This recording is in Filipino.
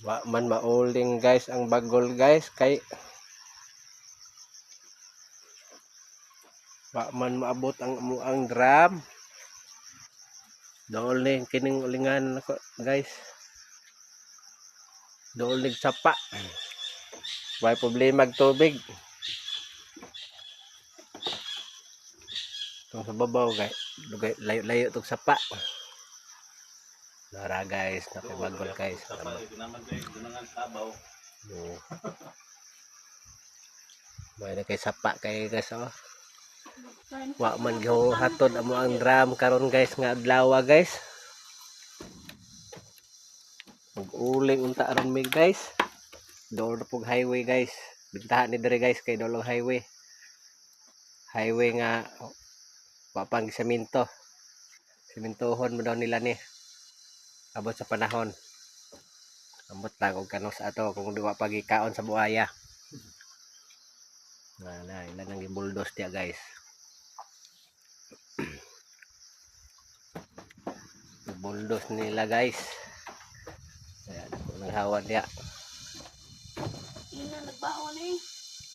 Wa man mauling guys ang bagol guys kay wa man maabot ang drum. Doling kining ulingan nako guys. Doling sapa. Way problema ag tubig. Tong sa babaw guys. Dugay layo-layo tong sapa. Nara guys, nakibagol guys. May na kay sapa kay guys oh. Wa man gihatod amo ang drum karon guys nga adlaw guys. Ug-uling unta aron mi guys. Doon na pong highway guys. Bintahan ni dere guys kay dolong highway. Highway nga wapang semento. Sementohon mo daw nila ni. Abot sa panahon. Ambot lang og kanus ato kung diwa pagikaon sa buaya. Na ilan ang gibuldos dia guys. Buldos nila guys. Ayan, naghawan dia. Ina nagbaho ni.